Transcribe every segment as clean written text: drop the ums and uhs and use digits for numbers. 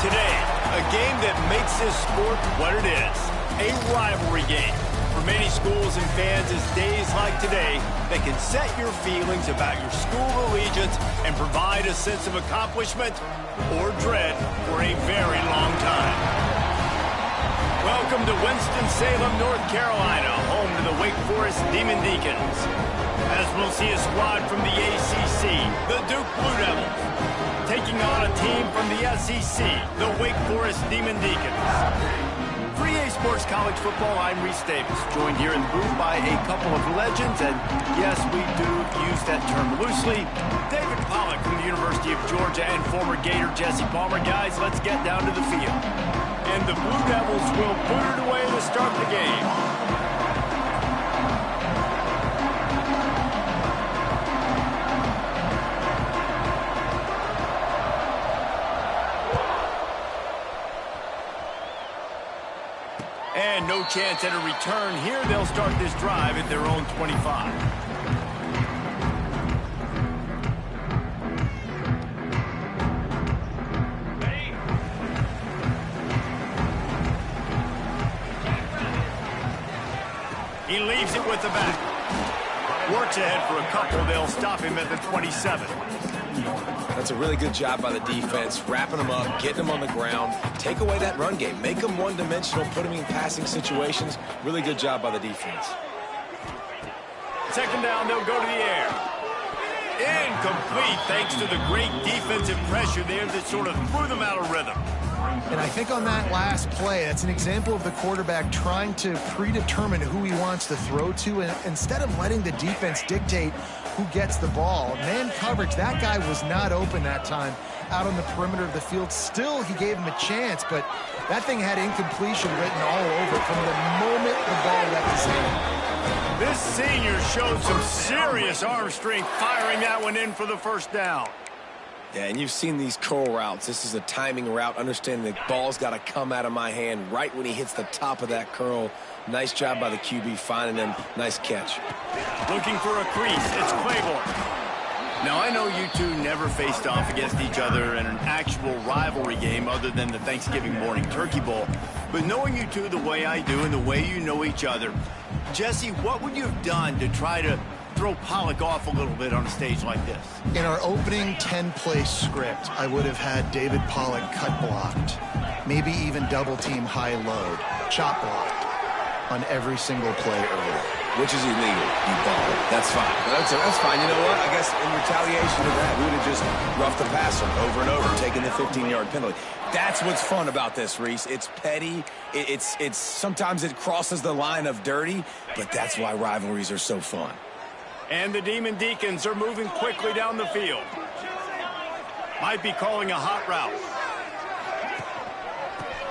Today, a game that makes this sport what it is, a rivalry game. For many schools and fans, it's days like today that can set your feelings about your school allegiance and provide a sense of accomplishment or dread for a very long time. Welcome to Winston-Salem, North Carolina, home to the Wake Forest Demon Deacons. As we'll see a squad from the ACC, the Duke Blue Devils, taking on a team from the SEC, the Wake Forest Demon Deacons. For EA Sports College Football, I'm Reese Davis, joined here in the booth by a couple of legends, and yes, we do use that term loosely. David Pollack from the University of Georgia and former Gator Jesse Palmer. Guys, let's get down to the field. And the Blue Devils will put it away to start the game. And no chance at a return here. They'll start this drive at their own 25. He leaves it with the back. Works ahead for a couple. They'll stop him at the 27. That's a really good job by the defense, wrapping them up, getting them on the ground. Take away that run game. Make them one-dimensional, put them in passing situations. Really good job by the defense. Second down, they'll go to the air. Incomplete, thanks to the great defensive pressure there that sort of threw them out of rhythm. And I think on that last play, that's an example of the quarterback trying to predetermine who he wants to throw to, and instead of letting the defense dictate who gets the ball. Man coverage, that guy was not open that time out on the perimeter of the field. Still, he gave him a chance, but that thing had incompletion written all over it from the moment the ball left his hand. This senior showed some serious arm strength firing that one in for the first down. Yeah, and you've seen these curl routes. This is a timing route, understanding the ball's got to come out of my hand right when he hits the top of that curl. Nice job by the QB finding him. Nice catch. Looking for a crease. It's Claiborne. Now, I know you two never faced off against each other in an actual rivalry game other than the Thanksgiving morning Turkey Bowl. But knowing you two the way I do and the way you know each other, Jesse, what would you have done to try to throw Pollock off a little bit on a stage like this? In our opening 10-play script, I would have had David Pollock cut blocked, maybe even double-team high-load, chop blocked on every single play early. Which is illegal, you ball. That's fine. That's fine. You know what? I guess in retaliation to that, we would have just roughed the passer over and over, taking the 15-yard penalty. That's what's fun about this, Reese. It's petty. It's sometimes it crosses the line of dirty, but that's why rivalries are so fun. And the Demon Deacons are moving quickly down the field. Might be calling a hot route.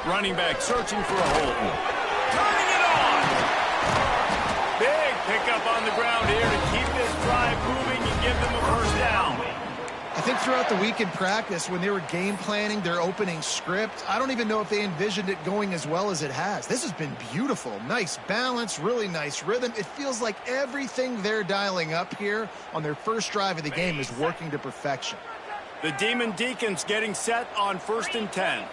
Running back searching for a hole. Turning it on! Big pickup on the ground here to keep this drive moving and give them a first down. I think throughout the week in practice, when they were game planning their opening script, I don't even know if they envisioned it going as well as it has. This has been beautiful. Nice balance, really nice rhythm. It feels like everything they're dialing up here on their first drive of the game is working to perfection. The Demon Deacons getting set on 1st and 10.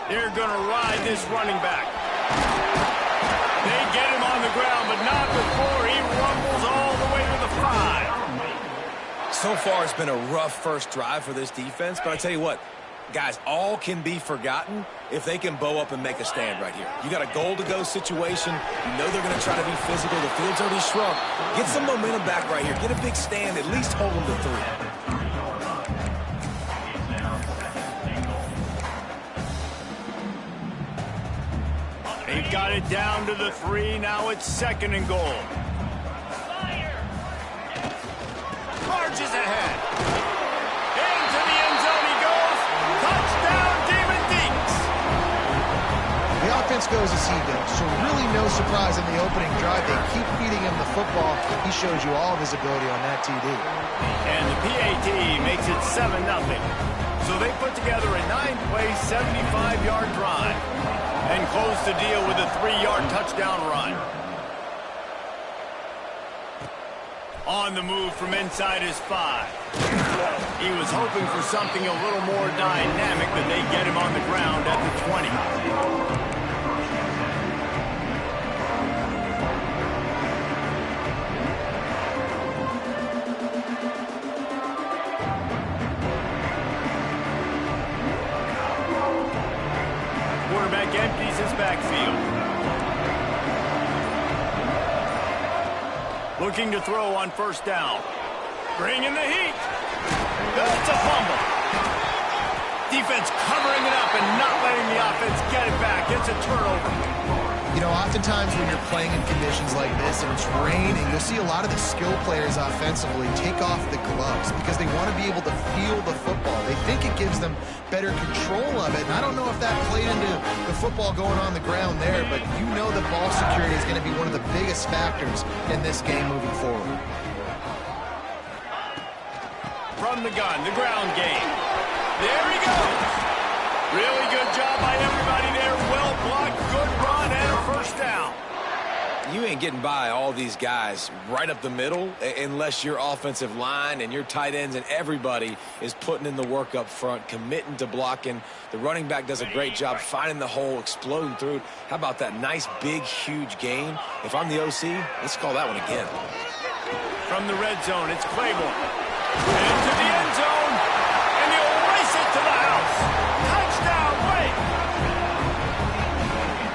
They're going to ride this running back. They get him on the ground, but not before he rumbles all the way to the 5. So far, it's been a rough first drive for this defense, but I tell you what, guys, all can be forgotten if they can bow up and make a stand right here. You got a goal-to-go situation. You know they're going to try to be physical. The field's already shrunk. Get some momentum back right here. Get a big stand. At least hold them to 3. They've got it down to the 3. Now it's 2nd and goal. Marches ahead. Into the end zone he goes. Touchdown, Demon Deacs. The offense goes as he goes, so really no surprise in the opening drive. They keep feeding him the football. He shows you all of his ability on that TD. And the PAT makes it 7-0. So they put together a 9-play, 75-yard drive and close the deal with a 3-yard touchdown run. On the move from inside his 5. He was hoping for something a little more dynamic, but they get him on the ground at the 20. Quarterback empties his backfield. Looking to throw on 1st down. Bringing the heat. That's a fumble. Defense covering it up and not letting the offense get it back. It's a turnover. You know, oftentimes when you're playing in conditions like this and it's raining, you'll see a lot of the skill players offensively take off the gloves because they want to be able to feel the football. They think it gives them better control of it. And I don't know if that played into the football going on the ground there, but you know that ball security is going to be one of the biggest factors in this game moving forward. From the gun, the ground game. There he goes. Really good job by everybody there. Well blocked, good run, and a 1st down. You ain't getting by all these guys right up the middle unless your offensive line and your tight ends and everybody is putting in the work up front, committing to blocking. The running back does a great job finding the hole, exploding through it. How about that nice, big, huge gain? If I'm the OC, let's call that one again. From the red zone, it's Claiborne. Into the end zone, and he'll race it to the house. Touchdown, Wake!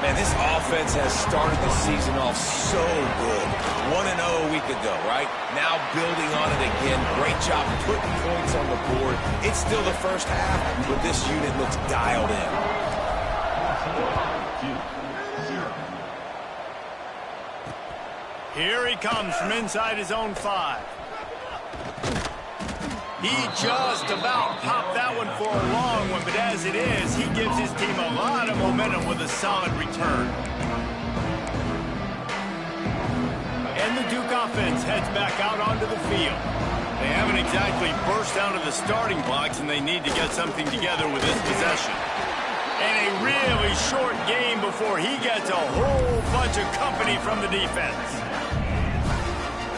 Man, this offense has started the season off so good. 1-0 a week ago, right? Now building on it again. Great job putting points on the board. It's still the first half, but this unit looks dialed in. Here he comes from inside his own 5. He just about popped that one for a long one, but as it is, he gives his team a lot of momentum with a solid return. And the Duke offense heads back out onto the field. They haven't exactly burst out of the starting blocks, and they need to get something together with this possession. And a really short game before he gets a whole bunch of company from the defense.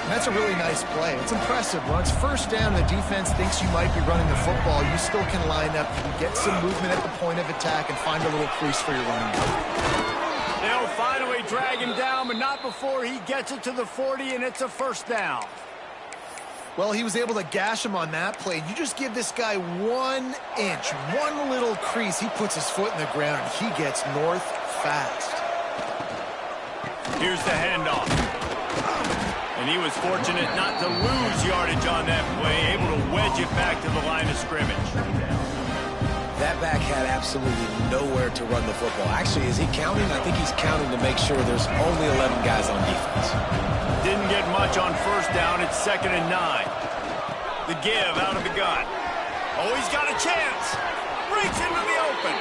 And that's a really nice play. It's impressive. When it's first down and the defense thinks you might be running the football, you still can line up, you can get some movement at the point of attack and find a little crease for your running back. They'll finally drag him down, but not before he gets it to the 40, and it's a first down. Well, he was able to gash him on that play. You just give this guy 1 inch, one little crease, he puts his foot in the ground, and he gets north fast. Here's the handoff. And he was fortunate not to lose yardage on that play, able to wedge it back to the line of scrimmage. That back had absolutely nowhere to run the football. Actually, is he counting? I think he's counting to make sure there's only 11 guys on defense. Didn't get much on first down. It's 2nd and 9. The give out of the gun. Oh, he's got a chance. Breaks into the open.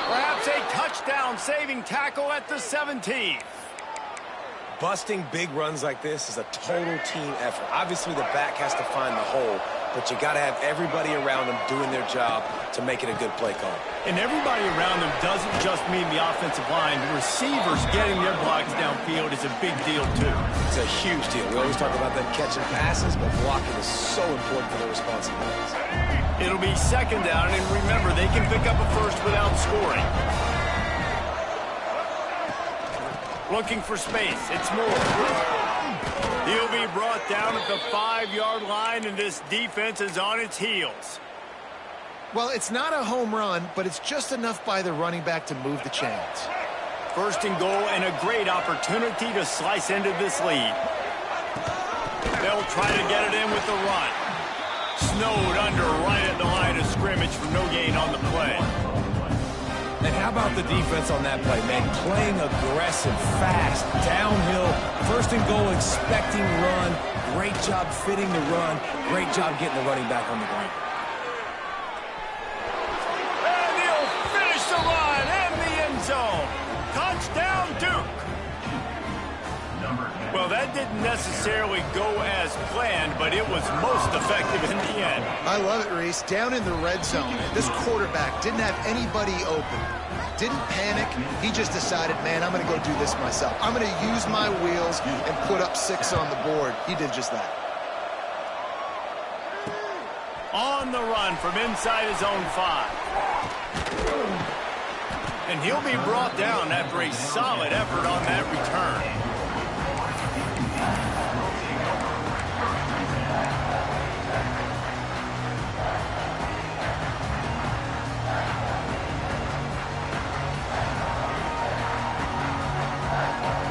Perhaps a touchdown-saving tackle at the 17. Busting big runs like this is a total team effort. Obviously, the back has to find the hole, but you got to have everybody around them doing their job to make it a good play call. And everybody around them doesn't just mean the offensive line. The receivers getting their blocks downfield is a big deal, too. It's a huge deal. We always talk about them catching passes, but blocking is so important for their responsibilities. It'll be 2nd down, and remember, they can pick up a first without scoring. Looking for space. It's Moore. He'll be brought down at the 5-yard line, and this defense is on its heels. Well, it's not a home run, but it's just enough by the running back to move the chains. 1st and goal, and a great opportunity to slice into this lead. They'll try to get it in with the run. Snowed under right at the line of scrimmage for no gain on the play. And how about the defense on that play, man? Playing aggressive, fast, downhill, 1st and goal, expecting run. Great job fitting the run. Great job getting the running back on the ground. And he'll finish the run in the end zone. Touchdown, Duke. Well, that didn't necessarily go as planned, but it was most effective in the end. I love it, Reese. Down in the red zone, this quarterback didn't have anybody open. Didn't panic. He just decided, man, I'm going to go do this myself. I'm going to use my wheels and put up 6 on the board. He did just that. On the run from inside his own 5. And he'll be brought down after a solid effort on that return.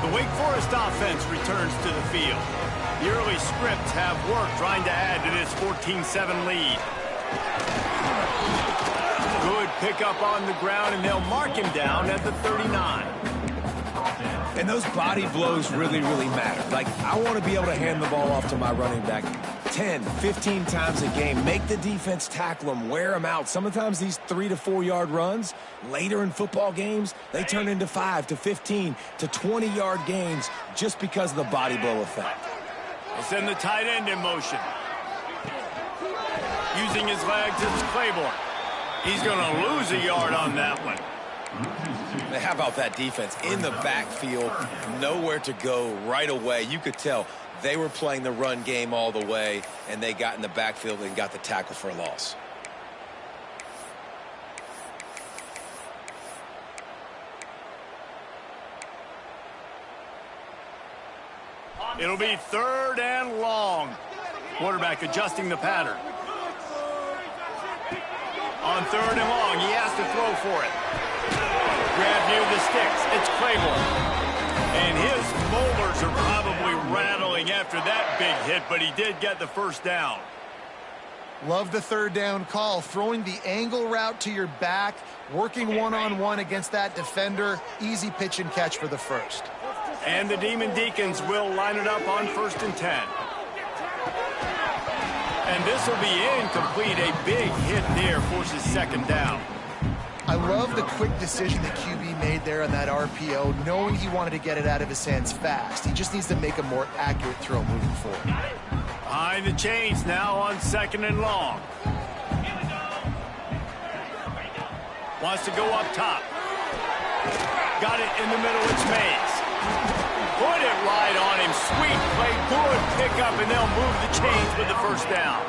The Wake Forest offense returns to the field. The early scripts have worked trying to add to this 14-7 lead. Good pickup on the ground, and they'll mark him down at the 39. And those body blows really, really matter. Like, I want to be able to hand the ball off to my running back 10, 15 times a game. Make the defense tackle them, wear them out. Sometimes these 3 to 4 yard runs, later in football games, they turn into 5 to 15 to 20 yard gains just because of the body blow effect. We'll send the tight end in motion. Using his legs, it's Claiborne. He's going to lose a yard on that one. How about that defense in the backfield, nowhere to go right away. You could tell they were playing the run game all the way, and they got in the backfield and got the tackle for a loss. It'll be 3rd and long. Quarterback adjusting the pattern. On 3rd and long, he has to throw for it. Grab near the sticks. It's Claiborne. And his molars are probably rattling after that big hit, but he did get the first down. Love the 3rd down call. Throwing the angle route to your back, working one-on-one against that defender. Easy pitch and catch for the first. And the Demon Deacons will line it up on 1st and 10. And this will be incomplete. A big hit there forces 2nd down. I love the quick decision that QB made there on that RPO, knowing he wanted to get it out of his hands fast. He just needs to make a more accurate throw moving forward. Behind the chains now on 2nd and long. Wants to go up top. Got it in the middle. It's Mays. Put it right on him. Sweet play. Good pickup, and they'll move the chains with the first down.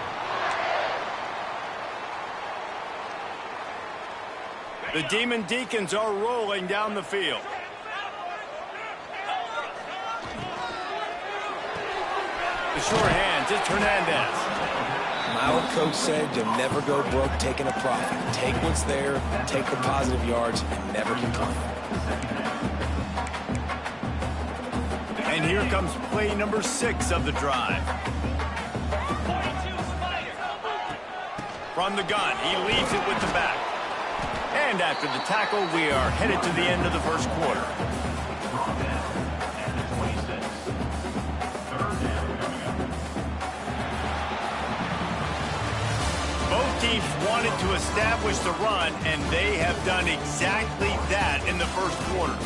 The Demon Deacons are rolling down the field. The short hands, it's Hernandez. My old coach said you'll never go broke taking a profit. Take what's there, take the positive yards, and never complain. And here comes play number 6 of the drive. From the gun, he leaves it with the back. And after the tackle, we are headed to the end of the first quarter. Both teams wanted to establish the run, and they have done exactly that in the first quarter.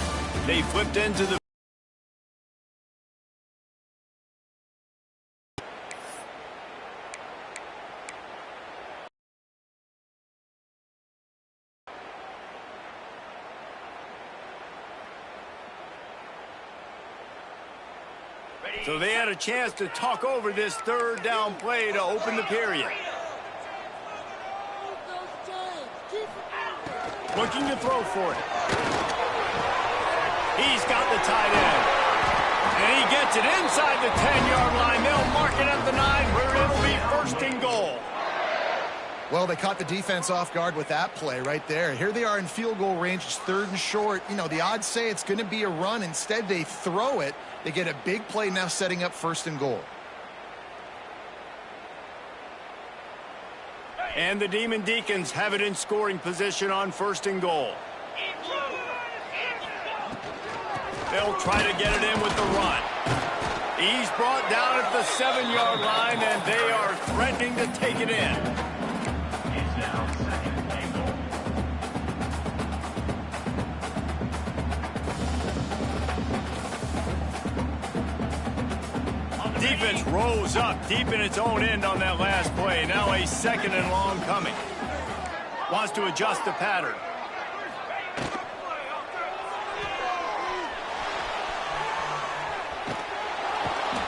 They flipped into the So they had a chance to talk over this third down play to open the period. Looking to throw for it. He's got the tight end. And he gets it inside the 10-yard line. They'll mark it at the 9 where it'll be first and goal. Well, they caught the defense off guard with that play right there. Here they are in field goal range, it's 3rd and short. You know, the odds say it's going to be a run. Instead, they throw it. They get a big play now setting up 1st and goal. And the Demon Deacons have it in scoring position on 1st and goal. They'll try to get it in with the run. He's brought down at the 7-yard line, and they are threatening to take it in. Defense rolls up deep in its own end on that last play. Now a 2nd and long coming. Wants to adjust the pattern.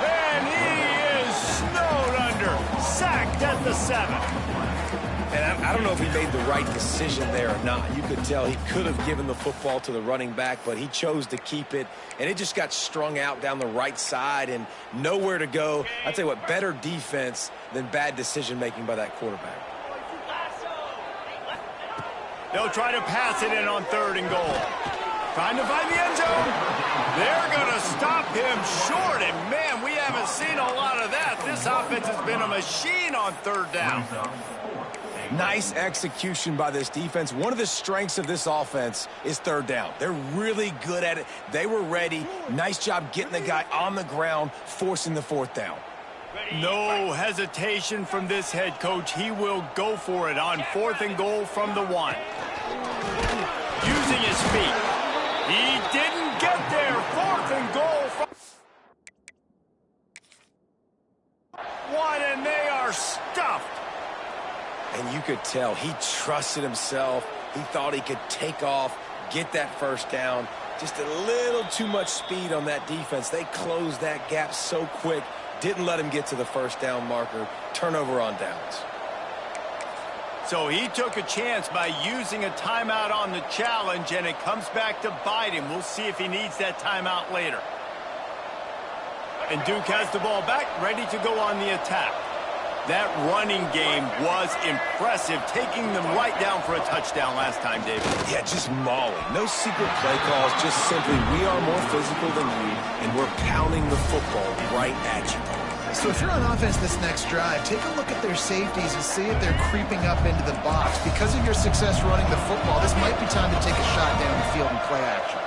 And he is snowed under. Sacked at the 7. And I don't know if he made the right decision there or not. You could tell he could have given the football to the running back, but he chose to keep it, and it just got strung out down the right side and nowhere to go. I tell you what, better defense than bad decision-making by that quarterback. They'll try to pass it in on 3rd and goal. Trying to find the end zone. They're going to stop him short, and man, we haven't seen a lot of that. This offense has been a machine on 3rd down. Nice execution by this defense. One of the strengths of this offense is 3rd down. They're really good at it. They were ready. Nice job getting the guy on the ground, forcing the 4th down. No hesitation from this head coach. He will go for it on 4th and goal from the 1. Using his feet. He didn't get there. 4th and goal from 1, and they are stuffed. And you could tell he trusted himself. He thought he could take off, get that 1st down. Just a little too much speed on that defense. They closed that gap so quick, didn't let him get to the 1st down marker. Turnover on downs. So he took a chance by using a timeout on the challenge, and it comes back to bite him. We'll see if he needs that timeout later. And Duke has the ball back, ready to go on the attack. That running game was impressive, taking them right down for a touchdown last time, David. Yeah, just mauling. No secret play calls, just simply we are more physical than you, and we're pounding the football right at you. So if you're on offense this next drive, take a look at their safeties and see if they're creeping up into the box. Because of your success running the football, this might be time to take a shot down the field and play action.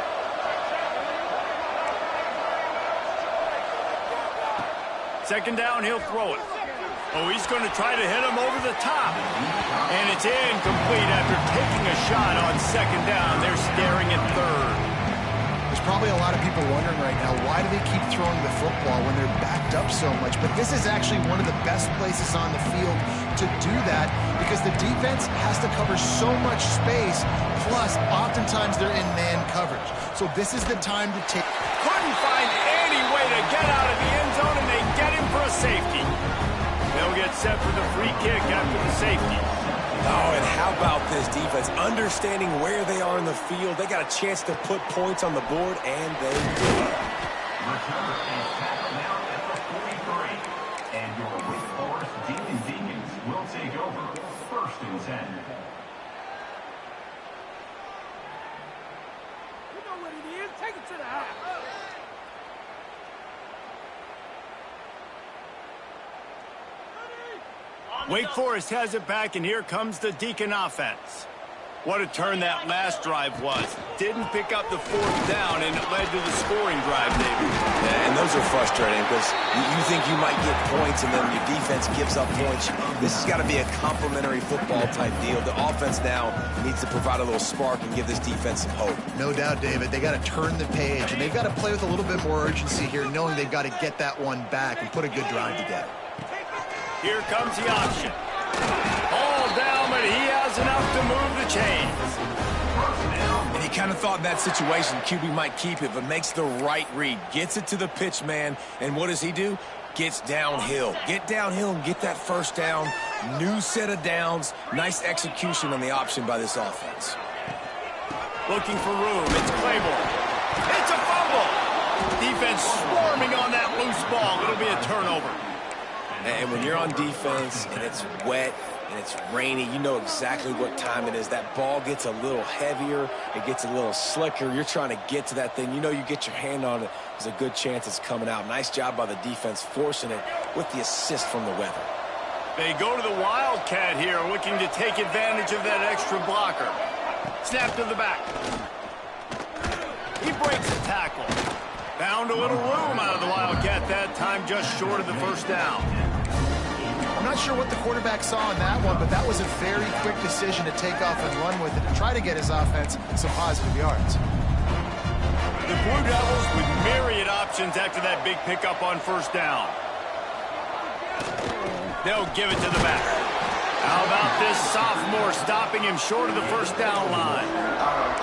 Second down, he'll throw it. Oh, he's going to try to hit him over the top. And it's incomplete after taking a shot on 2nd down. They're staring at 3rd. There's probably a lot of people wondering right now, why do they keep throwing the football when they're backed up so much? But this is actually one of the best places on the field to do that because the defense has to cover so much space, plus oftentimes they're in man coverage. So this is the time to take. Couldn't find any way to get out of the end zone, and they get him for a safety. They'll get set for the free kick after the safety. Oh, and how about this defense? Understanding where they are in the field. They got a chance to put points on the board, and they did. Return is back now at the 43. And your Wake Forest Demon Deacons will take over 1st and 10. You know what it is. Take it to the house. Wake Forest has it back, and here comes the Deacon offense. What a turn that last drive was. Didn't pick up the 4th down, and it led to the scoring drive, David. Yeah, and those are frustrating because you think you might get points, and then your defense gives up points. This has got to be a complementary football type deal. The offense now needs to provide a little spark and give this defense some hope. No doubt, David. They got to turn the page, and they've got to play with a little bit more urgency here, knowing they've got to get that one back and put a good drive together. Here comes the option. All down, but he has enough to move the chains. And you kind of thought in that situation QB might keep it, but makes the right read. Gets it to the pitch man, and what does he do? Gets downhill. Get downhill and get that 1st down. New set of downs. Nice execution on the option by this offense. Looking for room. It's Claiborne. It's a fumble. Defense swarming on that loose ball. It'll be a turnover. And when you're on defense and it's wet and it's rainy, you know exactly what time it is. That ball gets a little heavier. It gets a little slicker. You're trying to get to that thing. You know you get your hand on it. There's a good chance it's coming out. Nice job by the defense forcing it with the assist from the weather. They go to the Wildcat here, looking to take advantage of that extra blocker. Snap to the back. He breaks the tackle. Found a little room out of the Wildcat that time, just short of the 1st down. I'm not sure what the quarterback saw in that one, but that was a very quick decision to take off and run with it to try to get his offense some positive yards. The Blue Devils with myriad options after that big pickup on 1st down. They'll give it to the back. How about this sophomore stopping him short of the 1st down line?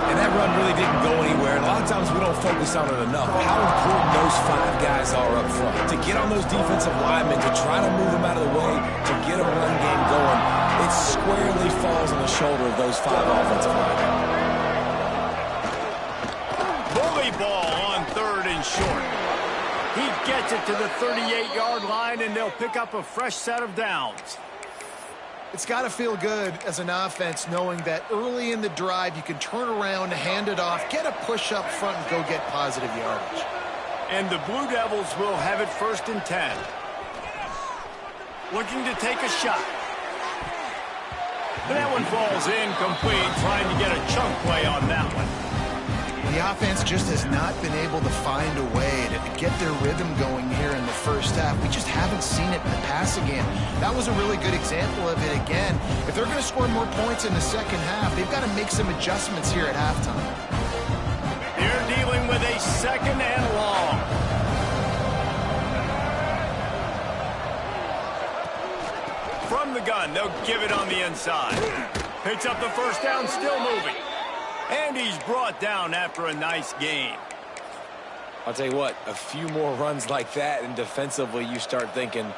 And that run really didn't go anywhere. And a lot of times we don't focus on it enough. How important those 5 guys are up front. To get on those defensive linemen, to try to move them out of the way, to get a run game going, it squarely falls on the shoulder of those 5 offensive linemen. Bully ball on 3rd and short. He gets it to the 38-yard line, and they'll pick up a fresh set of downs. It's got to feel good as an offense knowing that early in the drive you can turn around, hand it off, get a push up front, and go get positive yardage. And the Blue Devils will have it 1st and 10. Looking to take a shot. But that one falls incomplete, trying to get a chunk play on that one. The offense just has not been able to find a way to get their rhythm going here in the 1st half. We just haven't seen it in the passing game. That was a really good example of it again. If they're going to score more points in the 2nd half, they've got to make some adjustments here at halftime. They're dealing with a 2nd and long. From the gun, they'll give it on the inside. Picks up the 1st down, still moving. And he's brought down after a nice gain. I'll tell you what, a few more runs like that, and defensively you start thinking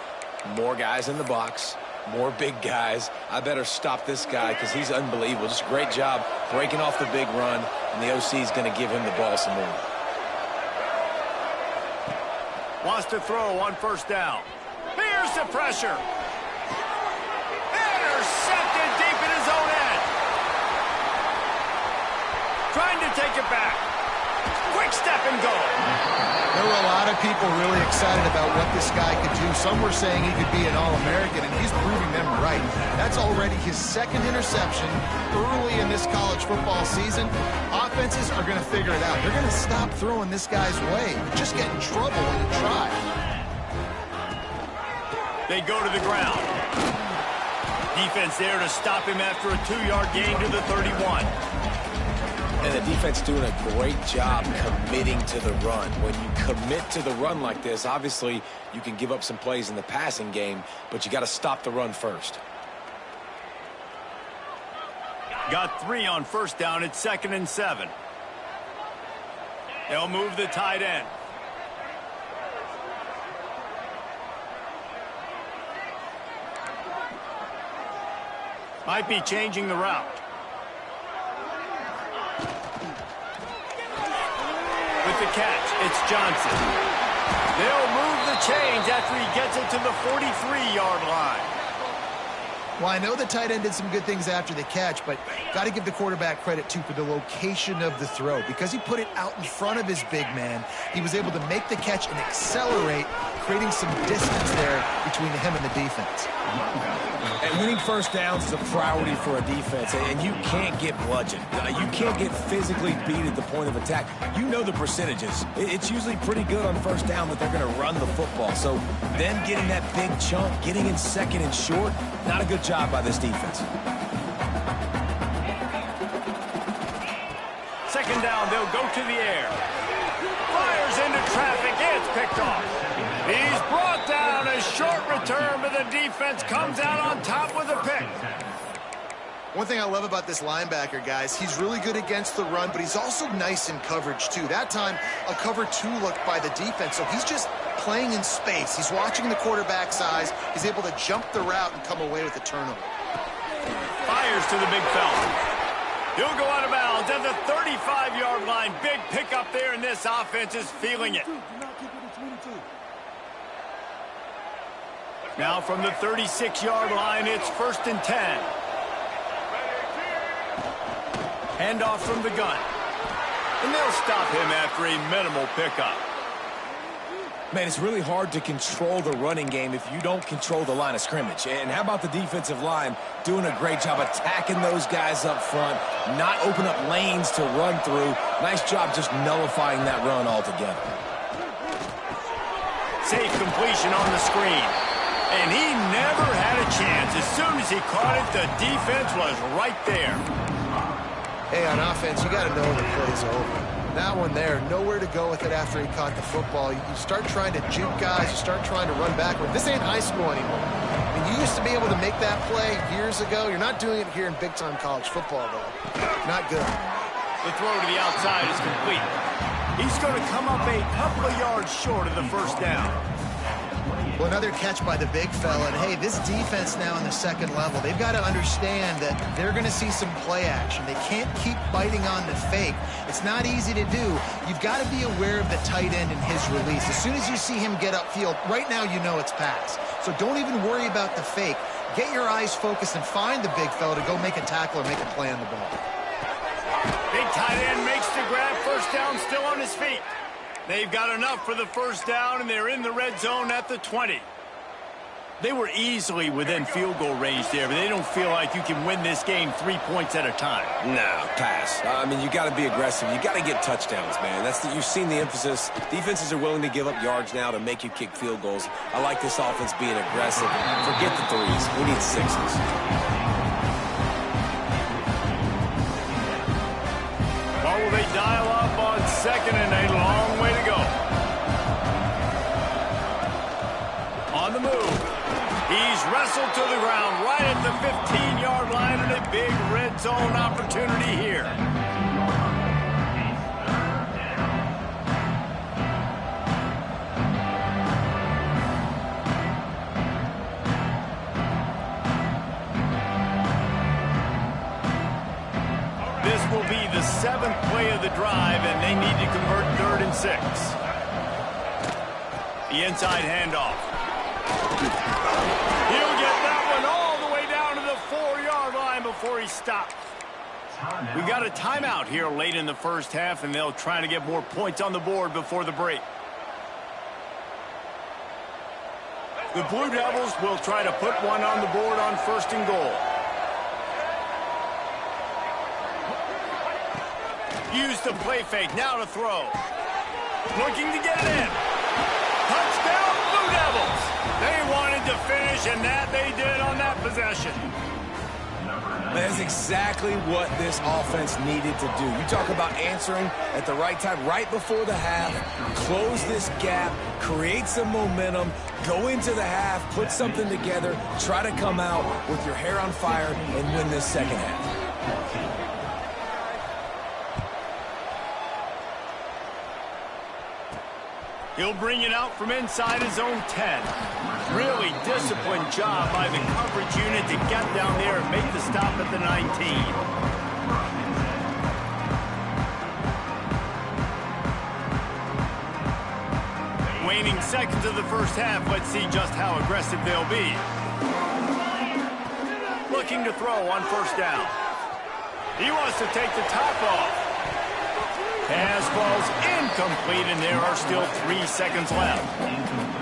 more guys in the box, more big guys. I better stop this guy because he's unbelievable. Just a great job breaking off the big run, and the OC is going to give him the ball some more. Wants to throw on 1st down. Here's the pressure. Intercepted deep in his own end. Trying to take it back. Quick step and go. There were a lot of people really excited about what this guy could do. Some were saying he could be an All-American, and he's proving them right. That's already his 2nd interception early in this college football season. Offenses are going to figure it out. They're going to stop throwing this guy's way. Just get in trouble when you try. They go to the ground. Defense there to stop him after a 2-yard gain to the 31. And the defense doing a great job committing to the run. When you commit to the run like this, obviously you can give up some plays in the passing game, but you got to stop the run first. Got 3 on 1st down. It's 2nd and 7. They'll move the tight end. Might be changing the route. With the catch, it's Johnson. They'll move the chains after he gets it to the 43-yard line. Well, I know the tight end did some good things after the catch, but got to give the quarterback credit, too, for the location of the throw. Because he put it out in front of his big man, he was able to make the catch and accelerate, creating some distance there between him and the defense. And winning first downs is a priority for a defense, and you can't get bludgeoned. You can't get physically beat at the point of attack. You know the percentages. It's usually pretty good on first down that they're going to run the football. So them getting that big chunk, getting in second and short, not a good job by this defense. Second down, they'll go to the air. Fires into traffic, it's picked off. He's brought down, a short return, but the defense comes out on top with a pick. One thing I love about this linebacker, guys, he's really good against the run, but he's also nice in coverage, too. That time, a cover 2 look by the defense, so he's just playing in space. He's watching the quarterback's eyes. He's able to jump the route and come away with a turnover. Fires to the big fella. He'll go out of bounds at the 35-yard line. Big pickup there, and this offense is feeling it. Now from the 36-yard line, it's 1st and 10. Handoff from the gun. And they'll stop him after a minimal pickup. Man, it's really hard to control the running game if you don't control the line of scrimmage. And how about the defensive line doing a great job attacking those guys up front, not open up lanes to run through. Nice job just nullifying that run altogether. Safe completion on the screen. And he never had a chance. As soon as he caught it, the defense was right there. Hey, on offense, you got to know the play's over. That one there, nowhere to go with it after he caught the football. You start trying to juke guys. You start trying to run backward. This ain't high school anymore. I mean, you used to be able to make that play years ago. You're not doing it here in big-time college football, though. Not good. The throw to the outside is complete. He's going to come up a couple of yards short of the first down. Well, another catch by the big fella. And, hey, this defense now in the second level, they've got to understand that they're going to see some play action. They can't keep biting on the fake. It's not easy to do. You've got to be aware of the tight end and his release. As soon as you see him get upfield, right now you know it's pass. So don't even worry about the fake. Get your eyes focused and find the big fella to go make a tackle or make a play on the ball. Big tight end makes the grab. First down, still on his feet. They've got enough for the first down, and they're in the red zone at the 20. They were easily within field goal range there, but they don't feel like you can win this game 3 points at a time. No, pass. I mean, you got to be aggressive. You got to get touchdowns, man. You've seen the emphasis. Defenses are willing to give up yards now to make you kick field goals. I like this offense being aggressive. Forget the threes. We need sixes. Or will they dial up on second and a long way to go? On the move. He's wrestled to the ground right at the 15-yard line and a big red zone opportunity here. This will be the 7th play of the drive, and they need to convert 3rd and 6. The inside handoff. He'll get that one all the way down to the 4-yard line before he stops. We got a timeout here late in the first half, and they'll try to get more points on the board before the break. The Blue Devils will try to put one on the board on 1st and goal. Use the play fake, now to throw. Looking to get it in. Touchdown, Blue Devils. They wanted to finish, and that they did on that possession. That's exactly what this offense needed to do. You talk about answering at the right time, right before the half, close this gap, create some momentum, go into the half, put something together, try to come out with your hair on fire and win this second half. 1 He'll bring it out from inside his own 10. Really disciplined job by the coverage unit to get down there and make the stop at the 19. Waning seconds of the first half. Let's see just how aggressive they'll be. Looking to throw on first down. He wants to take the top off. Pass falls incomplete, and there are still 3 seconds left.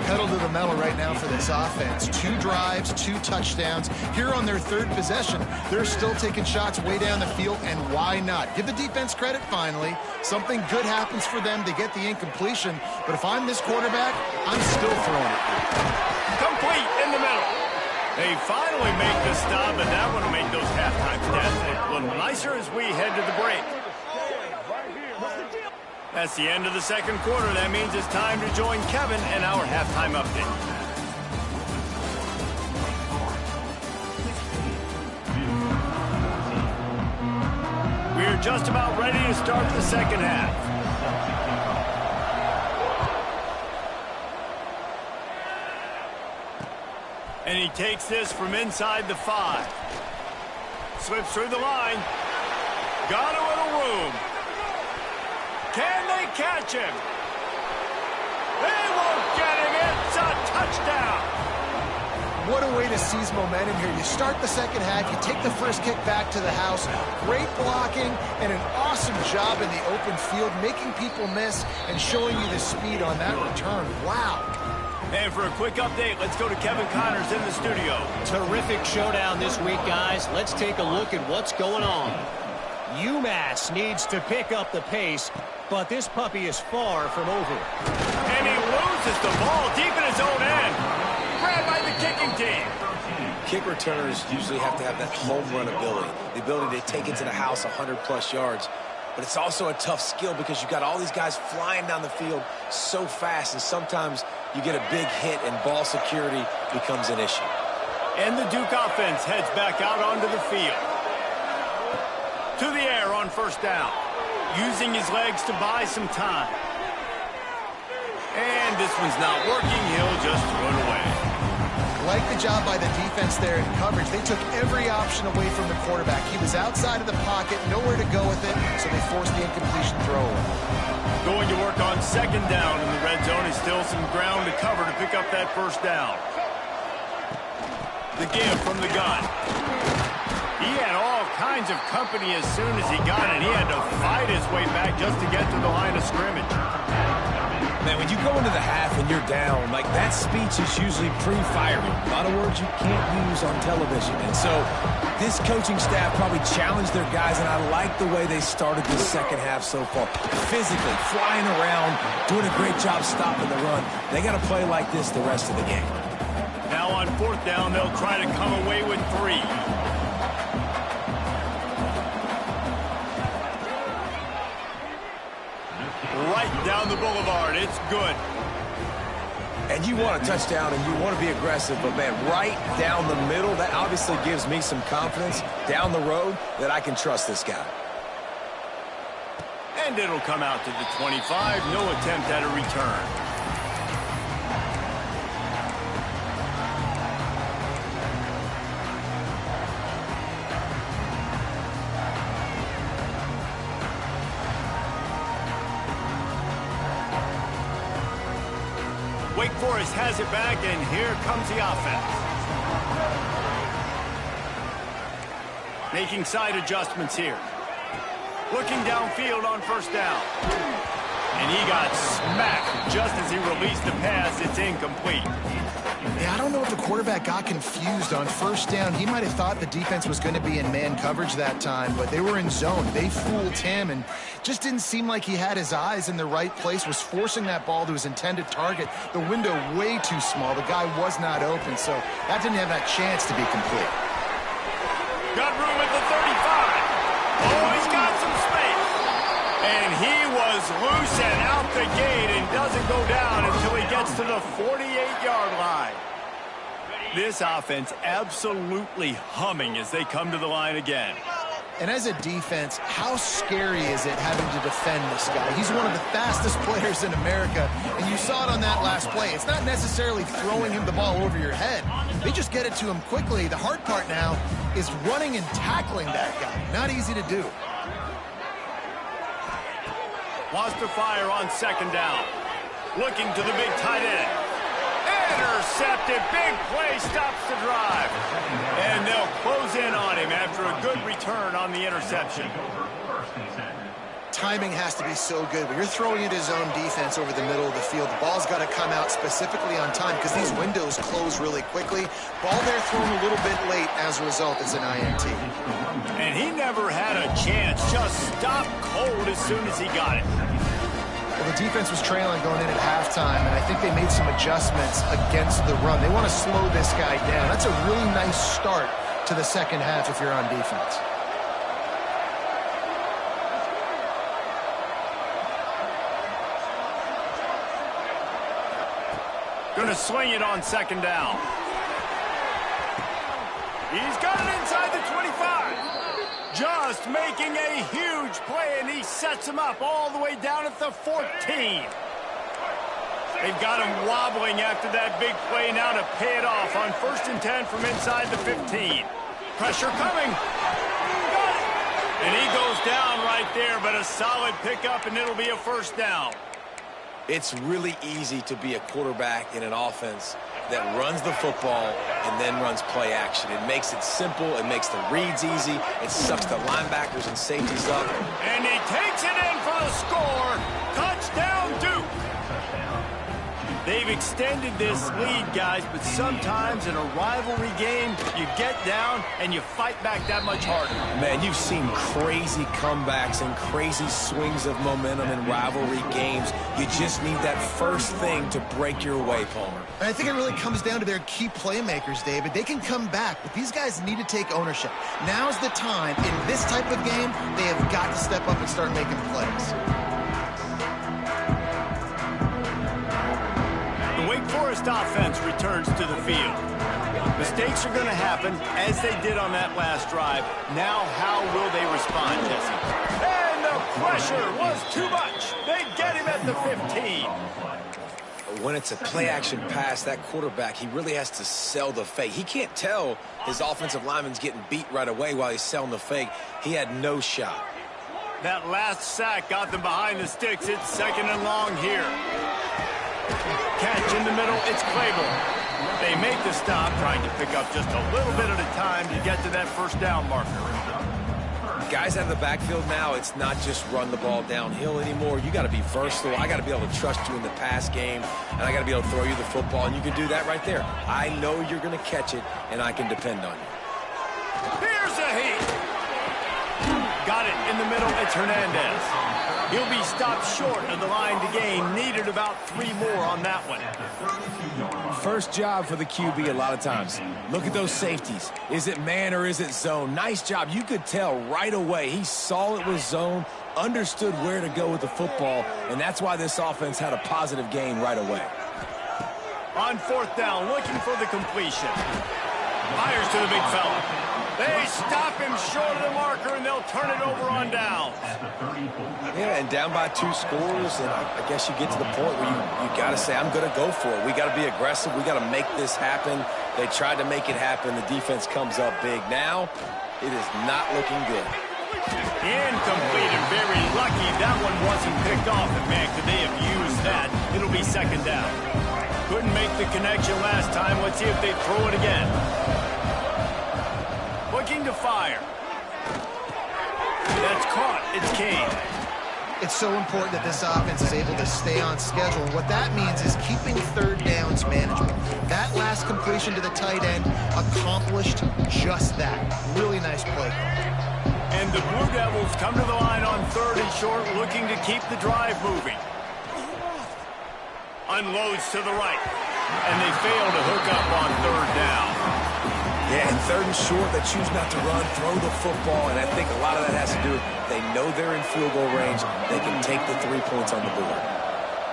Pedal to the metal right now for this offense. 2 drives, 2 touchdowns. Here on their 3rd possession, they're still taking shots way down the field, and why not? Give the defense credit finally. Something good happens for them. They get the incompletion, but if I'm this quarterback, I'm still throwing it. Complete in the middle. They finally make the stop, and that one will make those halftime stats look a little nicer as we head to the break. That's the end of the second quarter. That means it's time to join Kevin and our halftime update. We're just about ready to start the second half. And he takes this from inside the 5. Slips through the line. Got a little room. Can they catch him? They won't get him. It's a touchdown. What a way to seize momentum here. You start the second half, you take the first kick back to the house. Great blocking and an awesome job in the open field, making people miss and showing you the speed on that return. Wow. And for a quick update, let's go to Kevin Connors in the studio. Terrific showdown this week, guys. Let's take a look at what's going on. UMass needs to pick up the pace, but this puppy is far from over. And he loses the ball deep in his own end. Grabbed by the kicking team. Kick returners usually have to have that home run ability, the ability to take it to the house 100+ yards. But it's also a tough skill because you've got all these guys flying down the field so fast, and sometimes you get a big hit and ball security becomes an issue. And the Duke offense heads back out onto the field. To the air on first down. Using his legs to buy some time. And this one's not working. He'll just throw it away. Like the job by the defense there in coverage. They took every option away from the quarterback. He was outside of the pocket, nowhere to go with it, so they forced the incompletion throw away. Going to work on second down in the red zone. Is still some ground to cover to pick up that first down. The give from the gun. He had all kinds of company as soon as he got it. He had to fight his way back just to get to the line of scrimmage. Man, when you go into the half and you're down, like that speech is usually pre-firing. A lot of words you can't use on television. And so this coaching staff probably challenged their guys, and I like the way they started this second half so far. Physically, flying around, doing a great job stopping the run. They got to play like this the rest of the game. Now on fourth down, they'll try to come away with 3. Right down the boulevard. It's good. And you want a touchdown and you want to be aggressive, but man, right down the middle, that obviously gives me some confidence down the road that I can trust this guy. And it'll come out to the 25. No attempt at a return. Wake Forest has it back, and here comes the offense. Making side adjustments here. Looking downfield on first down. And he got smacked just as he released the pass. It's incomplete. Yeah, I don't know if the quarterback got confused on first down. He might have thought the defense was going to be in man coverage that time, but they were in zone. They fooled him and just didn't seem like he had his eyes in the right place, was forcing that ball to his intended target. The window way too small. The guy was not open, so that didn't have that chance to be complete. Got room at the 35. Oh, he's got some space. And he was loose and out the gate and doesn't go down until he gets to the 48-yard line. This offense absolutely humming as they come to the line again. And as a defense, how scary is it having to defend this guy? He's one of the fastest players in America, and you saw it on that last play. It's not necessarily throwing him the ball over your head. They just get it to him quickly. The hard part now is running and tackling that guy. Not easy to do. Wants to fire on second down. Looking to the big tight end. Intercepted. Big play stops the drive. And they'll close in on him after a good return on the interception. Timing has to be so good. When you're throwing into zone defense over the middle of the field, the ball's got to come out specifically on time because these windows close really quickly. Ball there thrown a little bit late. As a result, it's an INT. And he never had a chance. Just stopped cold as soon as he got it. Well, the defense was trailing going in at halftime, and I think they made some adjustments against the run. They want to slow this guy down. That's a really nice start to the second half if you're on defense. Going to swing it on second down. He's got it inside the 25. Just making a huge play, and he sets him up all the way down at the 14. They've got him wobbling after that big play now to pay it off on 1st and 10 from inside the 15. Pressure coming. Got it. And he goes down right there, but a solid pickup, and it'll be a first down. It's really easy to be a quarterback in an offense that runs the football and then runs play action. It makes it simple. It makes the reads easy. It sucks the linebackers and safeties up. And he takes it in for the score. Touchdown, Duke. They've extended this lead, guys, but sometimes in a rivalry game, you get down and you fight back that much harder. Man, you've seen crazy comebacks and crazy swings of momentum in rivalry games. You just need that first thing to break your way, Palmer. And I think it really comes down to their key playmakers, David. They can come back, but these guys need to take ownership. Now's the time. In this type of game, they have got to step up and start making plays. Wake Forest offense returns to the field. Mistakes are going to happen, as they did on that last drive. Now, how will they respond, Jesse? And the pressure was too much. They get him at the 15. When it's a play-action pass, that quarterback, he really has to sell the fake. He can't tell his offensive lineman's getting beat right away while he's selling the fake. He had no shot. That last sack got them behind the sticks. It's 2nd and long here. Catch in the middle, it's Claiborne. They make the stop, trying to pick up just a little bit at a time to get to that first down marker. Guys out of the backfield now, it's not just run the ball downhill anymore. You got to be versatile. I got to be able to trust you in the pass game, and I got to be able to throw you the football, and you can do that right there. I know you're going to catch it, and I can depend on you. Here's a heat. Got it in the middle, it's Hernandez. He'll be stopped short of the line to gain. Needed about 3 more on that one. First job for the QB a lot of times. Look at those safeties. Is it man or is it zone? Nice job. You could tell right away. He saw it was zone, understood where to go with the football, and that's why this offense had a positive gain right away. On 4th down, looking for the completion. Fires to the big fella. They stop him short of the marker, and they'll turn it over on down. Yeah, and down by 2 scores, and I guess you get to the point where you got to say, I'm going to go for it. We got to be aggressive. We got to make this happen. They tried to make it happen. The defense comes up big. Now, it is not looking good. Incomplete, and very lucky that one wasn't picked off. And, man, could they have used that? It'll be 2nd down. Couldn't make the connection last time. Let's see if they throw it again. Looking to fire. That's caught. It's Kane. It's so important that this offense is able to stay on schedule. And what that means is keeping 3rd downs manageable. That last completion to the tight end accomplished just that. Really nice play. And the Blue Devils come to the line on 3rd and short, looking to keep the drive moving. Unloads to the right. And they fail to hook up on 3rd down. Yeah, and 3rd and short, they choose not to run, throw the football, and I think a lot of that has to do with they know they're in field goal range. They can take the 3 points on the board.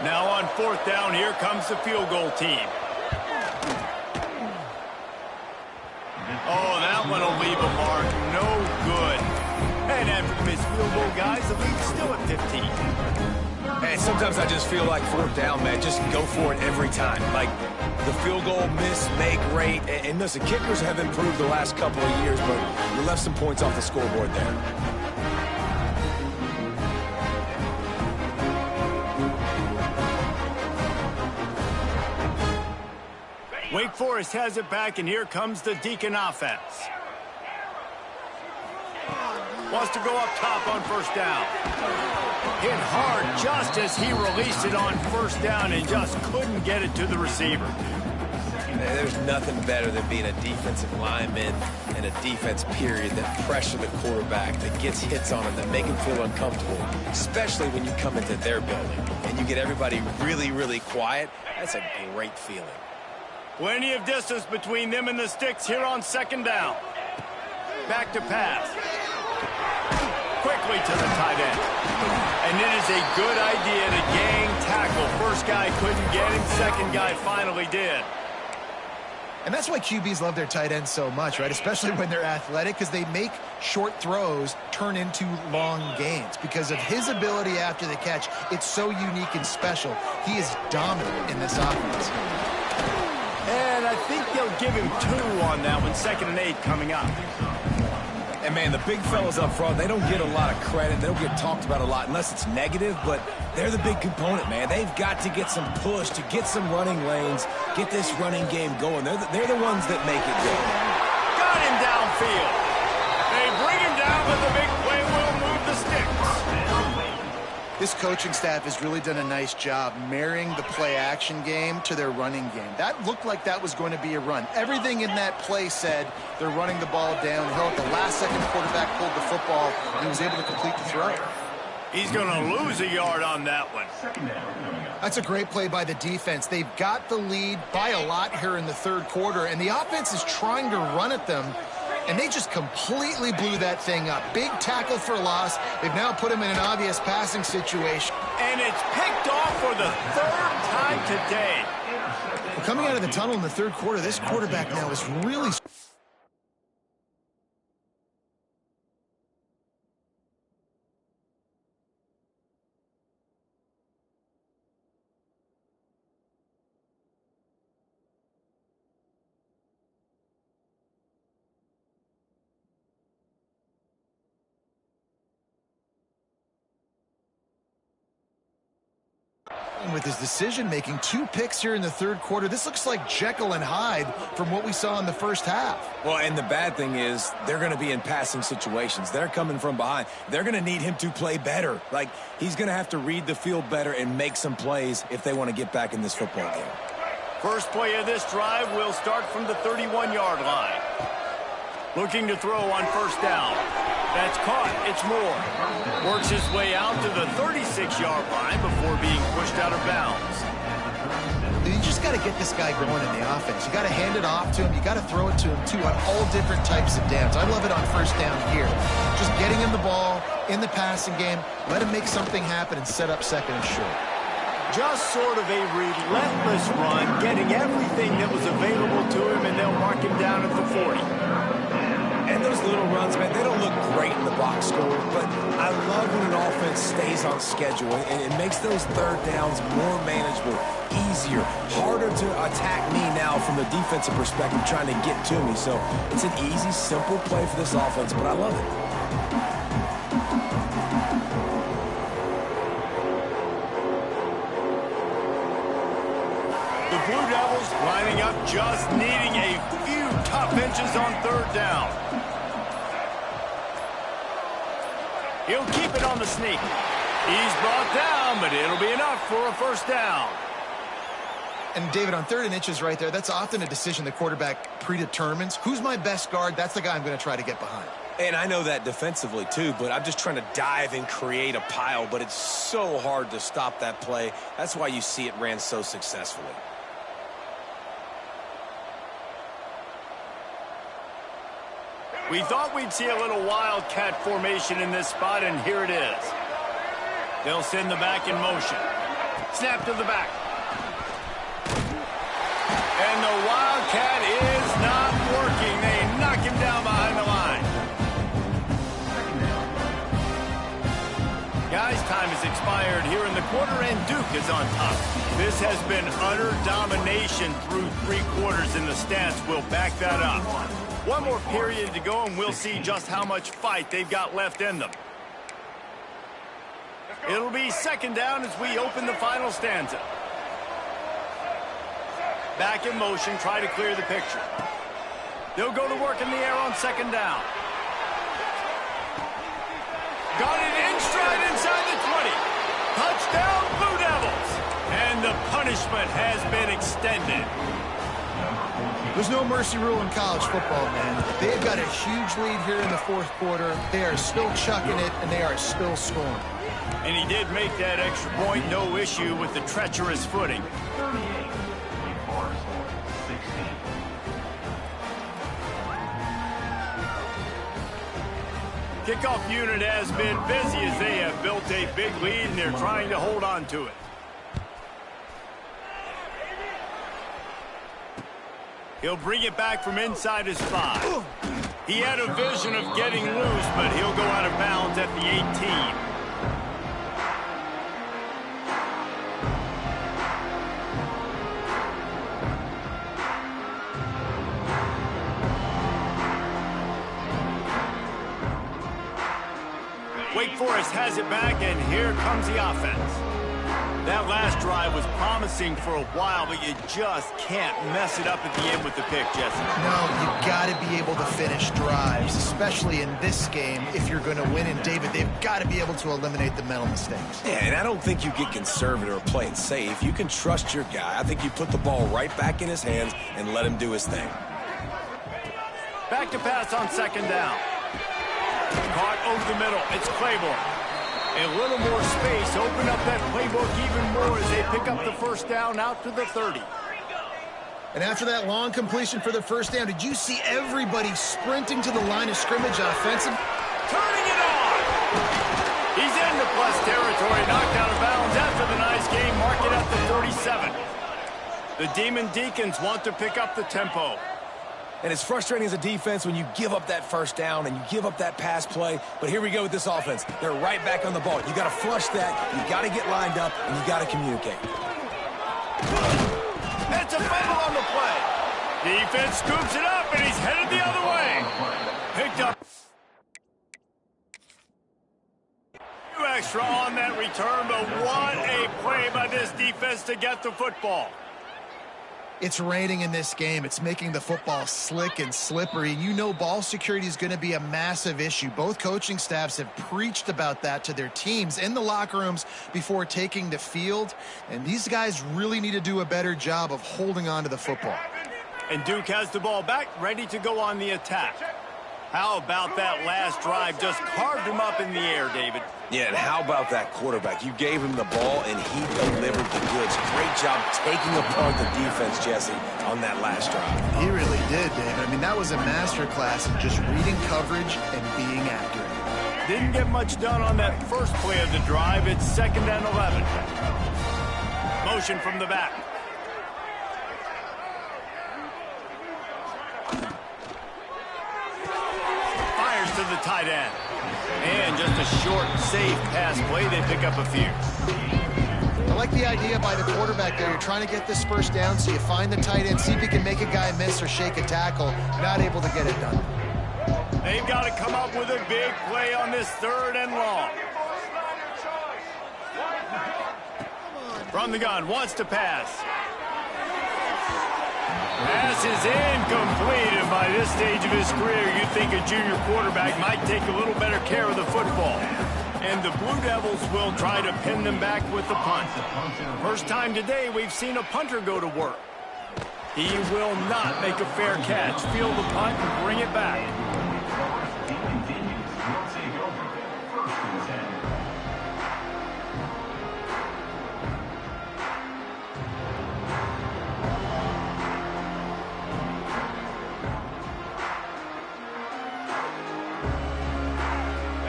Now on 4th down, here comes the field goal team. Oh, that one will leave a mark. No good. Bowl guys, the lead's still at 15. And sometimes I just feel like fourth down, man, just go for it every time. Like the field goal miss, make rate. And listen, kickers have improved the last couple of years, but you left some points off the scoreboard there. Wake Forest has it back, and here comes the Deacon offense. Wants to go up top on first down. Hit hard just as he released it on first down and just couldn't get it to the receiver. There's nothing better than being a defensive lineman and a defense period that pressure the quarterback, that gets hits on him, that make him feel uncomfortable, especially when you come into their building and you get everybody really, really quiet. That's a great feeling. Plenty of distance between them and the sticks here on second down. Back to pass. Quickly to the tight end. And it is a good idea to gang tackle. First guy couldn't get him. Second guy finally did. And that's why QBs love their tight ends so much, right? Especially when they're athletic, because they make short throws turn into long gains. Because of his ability after the catch, it's so unique and special. He is dominant in this offense. And I think they'll give him 2 on that one. 2nd and 8 coming up. And, man, the big fellas up front, they don't get a lot of credit. They don't get talked about a lot unless it's negative, but they're the big component, man. They've got to get some push, to get some running lanes, get this running game going. They're the ones that make it go. Got him downfield. They bring him down, but the big play will move the sticks. This coaching staff has really done a nice job marrying the play-action game to their running game. That looked like that was going to be a run. Everything in that play said they're running the ball downhill. At the last second, the quarterback pulled the football, and he was able to complete the throw. He's going to lose a yard on that one. That's a great play by the defense. They've got the lead by a lot here in the third quarter, and the offense is trying to run at them, and they just completely blew that thing up. Big tackle for loss. They've now put him in an obvious passing situation. And it's picked off for the 3rd time today. Well, coming out of the tunnel in the third quarter, this quarterback now is really... with his decision-making. 2 picks here in the third quarter. This looks like Jekyll and Hyde from what we saw in the first half. Well, and the bad thing is they're going to be in passing situations. They're coming from behind. They're going to need him to play better. Like, he's going to have to read the field better and make some plays if they want to get back in this football game. First play of this drive will start from the 31-yard line. Looking to throw on first down. That's caught. It's Moore. Works his way out to the 36-yard line before being pushed out of bounds. You just got to get this guy going in the offense. You got to hand it off to him. You got to throw it to him, too, on all different types of downs. I love it on first down here. Just getting him the ball in the passing game. Let him make something happen and set up second and short. Just sort of a relentless run, getting everything that was available to him, and they'll mark him down at the 40. And those little runs, man, they don't look great in the box score, but I love when an offense stays on schedule, and it makes those third downs more manageable, easier, harder to attack me now from the defensive perspective trying to get to me. So it's an easy, simple play for this offense, but I love it. The Blue Devils lining up, just needing a few tough inches on third down. He'll keep it on the sneak. He's brought down, but it'll be enough for a first down. And, David, on 3rd and inches right there, that's often a decision the quarterback predetermines. Who's my best guard? That's the guy I'm going to try to get behind. And I know that defensively, too, but I'm just trying to dive and create a pile, but it's so hard to stop that play. That's why you see it ran so successfully. We thought we'd see a little wildcat formation in this spot, and here it is. They'll send the back in motion. Snap to the back. And the wildcat is not working. They knock him down behind the line. is on top. This has been utter domination through 3 quarters, and the stats will back that up. One more period to go, and we'll see just how much fight they've got left in them. It'll be second down as we open the final stanza. Back in motion, try to clear the picture. They'll go to work in the air on second down. Got it in stride inside the 20. Touchdown, Blue Devils. And the punishment has been extended. There's no mercy rule in college football, man. They've got a huge lead here in the 4th quarter. They are still chucking it, and they are still scoring. And he did make that extra point, no issue with the treacherous footing. 38. Wake Forest, 16. Kickoff unit has been busy as they have built a big lead, and they're trying to hold on to it. He'll bring it back from inside his 5. He had a vision of getting loose, but he'll go out of bounds at the 18. Wake Forest has it back, and here comes the offense. That last drive was promising for a while, but you just can't mess it up at the end with the pick, Jesse. No, you've got to be able to finish drives, especially in this game. If you're going to win, and David, they've got to be able to eliminate the mental mistakes. Yeah, and I don't think you get conservative or play it safe. You can trust your guy. I think you put the ball right back in his hands and let him do his thing. Back to pass on second down. Caught over the middle. It's Claiborne. A little more space. Open up that playbook even more as they pick up the first down out to the 30. And after that long completion for the first down, did you see everybody sprinting to the line of scrimmage offensive? Turning it on! He's into plus territory, knocked out of bounds after the nice game. Mark it at the 37. The Demon Deacons want to pick up the tempo. And it's frustrating as a defense when you give up that first down and you give up that pass play. But here we go with this offense. They're right back on the ball. You got to flush that. You got to get lined up, and you got to communicate. It's a fumble on the play. Defense scoops it up, and he's headed the other way. Picked up. Extra on that return, but what a play by this defense to get the football. It's raining in this game. It's making the football slick and slippery. You know ball security is going to be a massive issue. Both coaching staffs have preached about that to their teams in the locker rooms before taking the field. And these guys really need to do a better job of holding on to the football. And Duke has the ball back, ready to go on the attack. How about that last drive? Just carved him up in the air, David. Yeah, and how about that quarterback? You gave him the ball, and he delivered the goods. Great job taking apart the defense, Jesse, on that last drive. He really did, David. I mean, that was a masterclass in just reading coverage and being accurate. Didn't get much done on that first play of the drive. It's 2nd and 11. Motion from the back. Fires to the tight end. And just a short, safe pass play. They pick up a few. I like the idea by the quarterback there. You're trying to get this first down, so you find the tight end, see if you can make a guy miss or shake a tackle. Not able to get it done. They've got to come up with a big play on this 3rd and long. From the gun, wants to pass. Pass is incomplete, and by this stage of his career, you'd think a junior quarterback might take a little better care of the football. And the Blue Devils will try to pin them back with the punt. First time today we've seen a punter go to work. He will not make a fair catch. Field the punt and bring it back.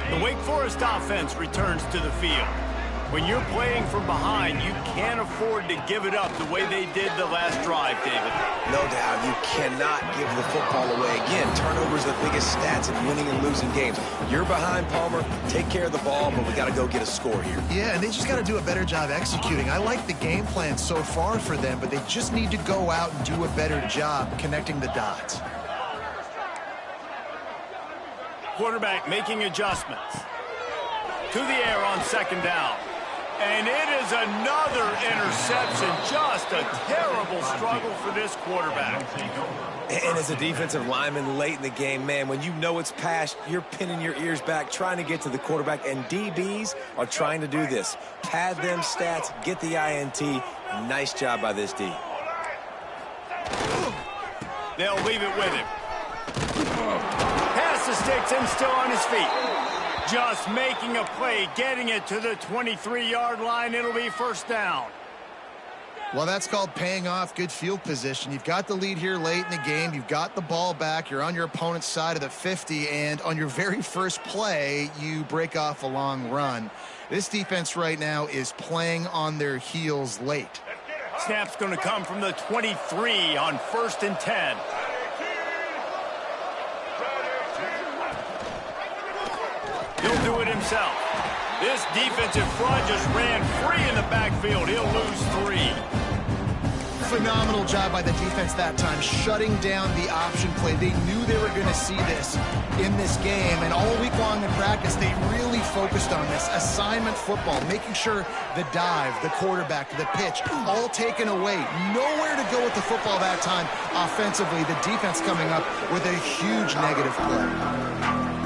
The Wake Forest offense returns to the field. When you're playing from behind, you can't afford to give it up the way they did the last drive, David. No doubt, you cannot give the football away. Again, turnovers are the biggest stats in winning and losing games. You're behind, Palmer. Take care of the ball, but we got to go get a score here. Yeah, and they just got to do a better job executing. I like the game plan so far for them, but they just need to go out and do a better job connecting the dots. Quarterback making adjustments. To the air on second down. And it is another interception. Just a terrible struggle for this quarterback. And as a defensive lineman late in the game, man, when you know it's past, you're pinning your ears back, trying to get to the quarterback, and DBs are trying to do this. Pad them stats, get the INT. Nice job by this D. They'll leave it with him. Pass the sticks and still on his feet. Just making a play, getting it to the 23-yard line. It'll be first down. Well, that's called paying off good field position. You've got the lead here late in the game. You've got the ball back. You're on your opponent's side of the 50, and on your very first play, you break off a long run. This defense right now is playing on their heels late. Snap's going to come from the 23 on 1st and 10. He'll do it himself. This defensive front just ran free in the backfield. He'll lose 3. Phenomenal job by the defense that time, shutting down the option play. They knew they were going to see this in this game, and all week long in practice, they really focused on this. Assignment football, making sure the dive, the quarterback, the pitch, all taken away. Nowhere to go with the football that time offensively. The defense coming up with a huge negative play.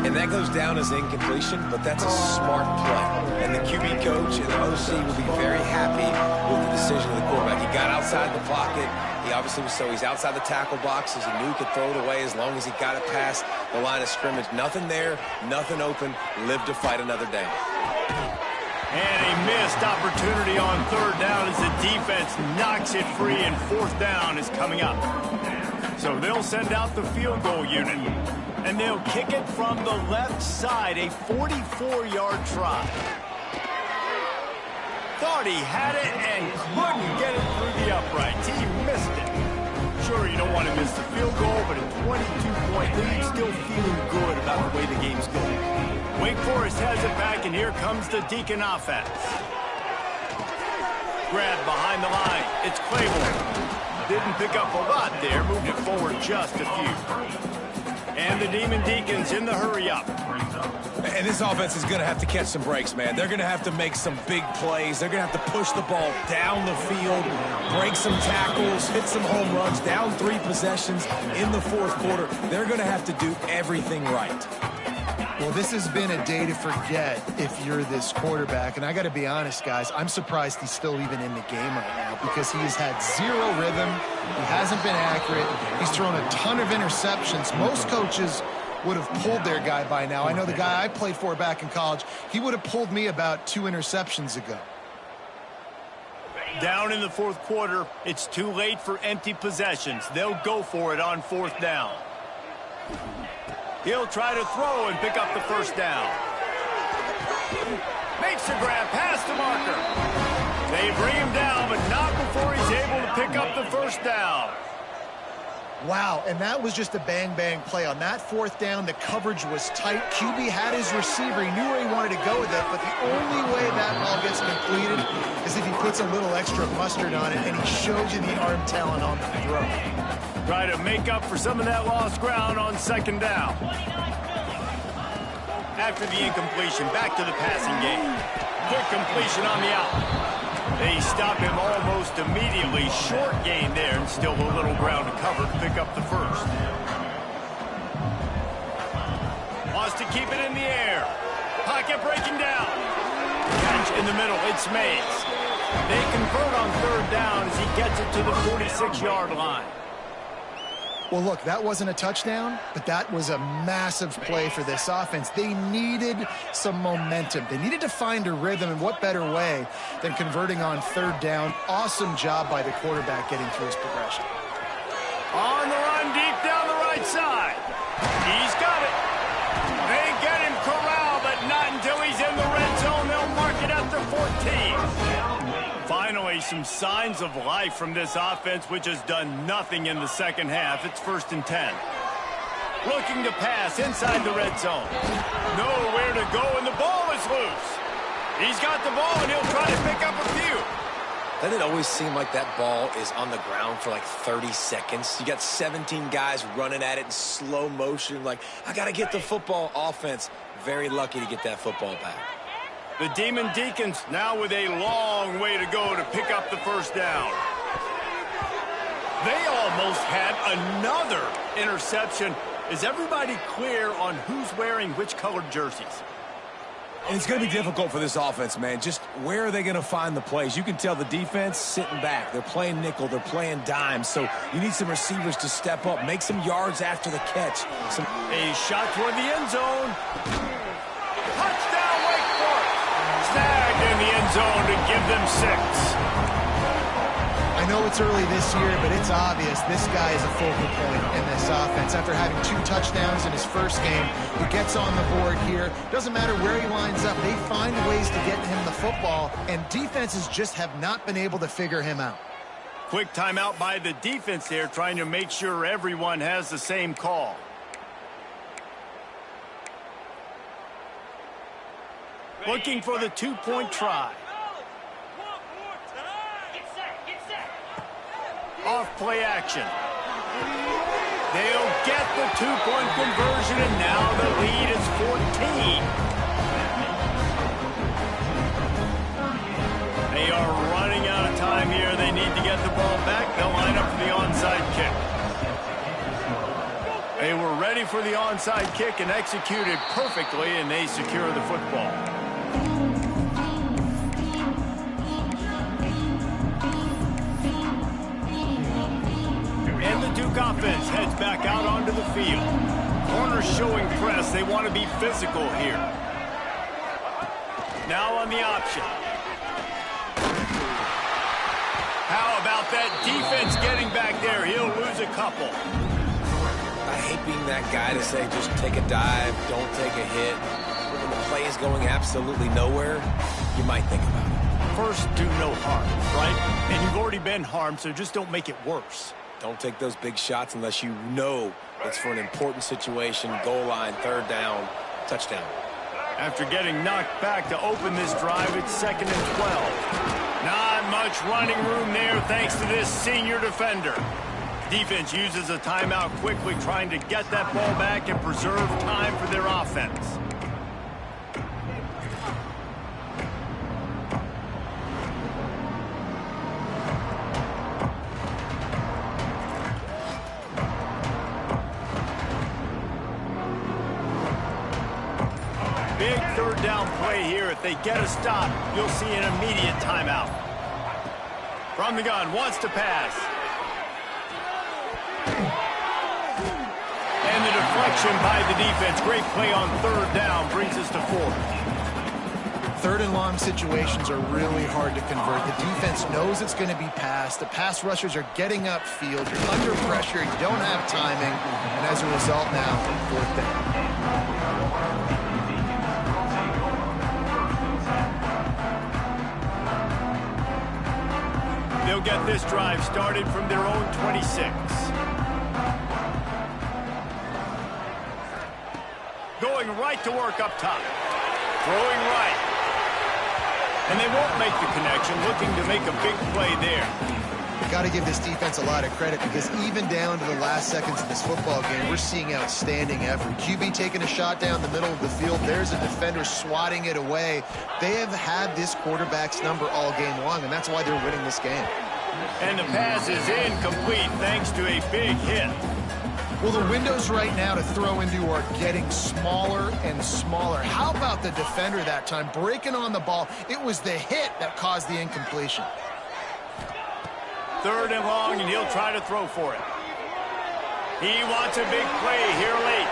And that goes down as incompletion, but that's a smart play. And the QB coach and the OC will be very happy with the decision of the quarterback. He got outside the pocket. He obviously was he's outside the tackle boxes. He knew he could throw it away as long as he got it past the line of scrimmage. Nothing there, nothing open. Live to fight another day. And a missed opportunity on 3rd down as the defense knocks it free, and 4th down is coming up. So they'll send out the field goal unit. And they'll kick it from the left side, a 44-yard try. Thought he had it and couldn't get it through the uprights. He missed it. Sure, you don't want to miss the field goal, but a 22-point lead, still feeling good about the way the game's going. Wake Forest has it back, and here comes the Deacon offense. Grab behind the line. It's Claiborne. Didn't pick up a lot there, moved it forward just a few. And the Demon Deacons in the hurry-up. And this offense is going to have to catch some breaks, man. They're going to have to make some big plays. They're going to have to push the ball down the field, break some tackles, hit some home runs, down 3 possessions in the 4th quarter. They're going to have to do everything right. Well, this has been a day to forget if you're this quarterback. And I got to be honest, guys, I'm surprised he's still even in the game right now because he has had 0 rhythm. He hasn't been accurate. He's thrown a ton of interceptions. Most coaches would have pulled their guy by now. I know the guy I played for back in college, he would have pulled me about 2 interceptions ago. Down in the 4th quarter, it's too late for empty possessions. They'll go for it on 4th down. He'll try to throw and pick up the 1st down. Makes the grab past the marker. They bring him down, but not before he's able to pick up the 1st down. Wow, and that was just a bang-bang play. On that 4th down, the coverage was tight. QB had his receiver. He knew where he wanted to go with it, but the only way that ball gets completed is if he puts a little extra mustard on it, and he shows you the arm talent on the throw. Try to make up for some of that lost ground on 2nd down. After the incompletion, back to the passing game. Quick completion on the out. They stop him almost immediately. Short gain there, and still a little ground to cover to pick up the 1st. Wants to keep it in the air. Pocket breaking down. Catch in the middle. It's Mays. They convert on 3rd down as he gets it to the 46-yard line. Well, look, that wasn't a touchdown, but that was a massive play for this offense. They needed some momentum. They needed to find a rhythm, and what better way than converting on 3rd down. Awesome job by the quarterback getting through his progression. On the run, deep down the right side. He's got it. They get him corralled, but not until he's in the red zone. They'll mark it at the 14. Okay, some signs of life from this offense, which has done nothing in the second half. It's 1st and 10. Looking to pass inside the red zone. Nowhere to go, and the ball is loose. He's got the ball, and he'll try to pick up a few. Doesn't it always seem like that ball is on the ground for like 30 seconds? You got 17 guys running at it in slow motion. Like, I got to get the football. Offense, very lucky to get that football back. The Demon Deacons now with a long way to go to pick up the first down. They almost had another interception. Is everybody clear on who's wearing which colored jerseys? And it's going to be difficult for this offense, man. Just where are they going to find the plays? You can tell the defense sitting back. They're playing nickel. They're playing dime. So you need some receivers to step up, make some yards after the catch. A shot toward the end zone. Touchdown, Wake Forest. Snagged in the end zone to give them 6. I know it's early this year, but it's obvious this guy is a focal point in this offense. After having 2 touchdowns in his first game, he gets on the board here. Doesn't matter where he lines up. They find ways to get him the football, and defenses just have not been able to figure him out. Quick timeout by the defense there, trying to make sure everyone has the same call. Looking for the 2-point try. Off play action. They'll get the 2-point conversion, and now the lead is 14. They are running out of time here. They need to get the ball back. They'll line up for the onside kick. They were ready for the onside kick and executed perfectly, and they secure the football. And the Duke offense heads back out onto the field. Corners showing press. They want to be physical here. Now on the option. How about that defense getting back there? He'll lose a couple. I hate being that guy to say just take a dive, don't take a hit. When the play is going absolutely nowhere, you might think about it. First, do no harm, right? And you've already been harmed, so just don't make it worse. Don't take those big shots unless you know it's for an important situation, goal line, 3rd down, touchdown. After getting knocked back to open this drive, it's 2nd and 12. Not much running room there thanks to this senior defender. Defense uses a timeout quickly, trying to get that ball back and preserve time for their offense. Big 3rd down play here. If they get a stop, you'll see an immediate timeout. From the gun, wants to pass. And the deflection by the defense. Great play on 3rd down brings us to 4th. 3rd and long situations are really hard to convert. The defense knows it's going to be passed. The pass rushers are getting upfield. You're under pressure. You don't have timing. And as a result now, 4th down. They'll get this drive started from their own 26. Going right to work up top. Throwing right. And they won't make the connection, looking to make a big play there. You've got to give this defense a lot of credit because even down to the last seconds of this football game, we're seeing outstanding effort. QB taking a shot down the middle of the field. There's a defender swatting it away. They have had this quarterback's number all game long, and that's why they're winning this game. And the pass is incomplete thanks to a big hit. Well, the windows right now to throw into are getting smaller and smaller. How about the defender that time breaking on the ball? It was the hit that caused the incompletion. 3rd and long, and he'll try to throw for it. He wants a big play here late.